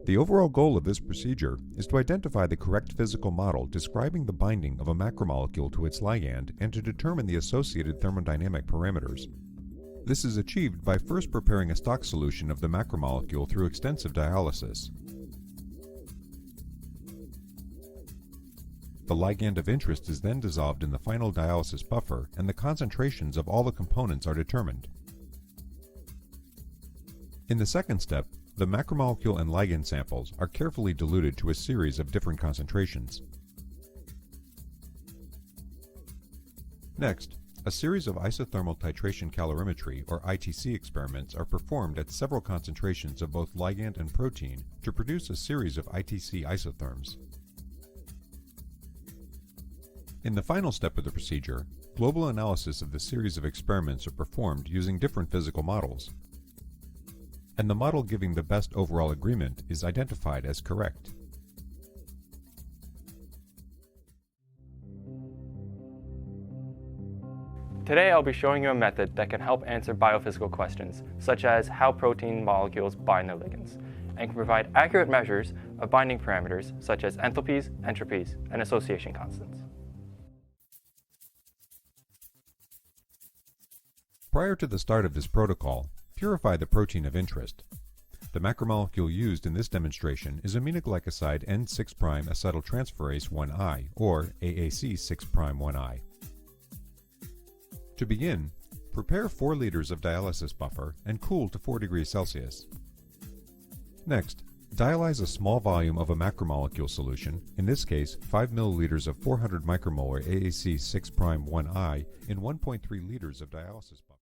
The overall goal of this procedure is to identify the correct physical model describing the binding of a macromolecule to its ligand and to determine the associated thermodynamic parameters. This is achieved by first preparing a stock solution of the macromolecule through extensive dialysis. The ligand of interest is then dissolved in the final dialysis buffer, and the concentrations of all the components are determined. In the second step, the macromolecule and ligand samples are carefully diluted to a series of different concentrations. Next, a series of isothermal titration calorimetry or ITC experiments are performed at several concentrations of both ligand and protein to produce a series of ITC isotherms. In the final step of the procedure, global analysis of the series of experiments are performed using different physical models, and the model giving the best overall agreement is identified as correct. Today I'll be showing you a method that can help answer biophysical questions, such as how protein molecules bind their ligands, and can provide accurate measures of binding parameters such as enthalpies, entropies, and association constants. Prior to the start of this protocol, purify the protein of interest. The macromolecule used in this demonstration is aminoglycoside N6'-acetyltransferase 1I, or AAC 6'1I. To begin, prepare 4 liters of dialysis buffer and cool to 4 degrees Celsius. Next, dialyze a small volume of a macromolecule solution, in this case 5 milliliters of 400 micromolar AAC 6'1I in 1.3 liters of dialysis buffer.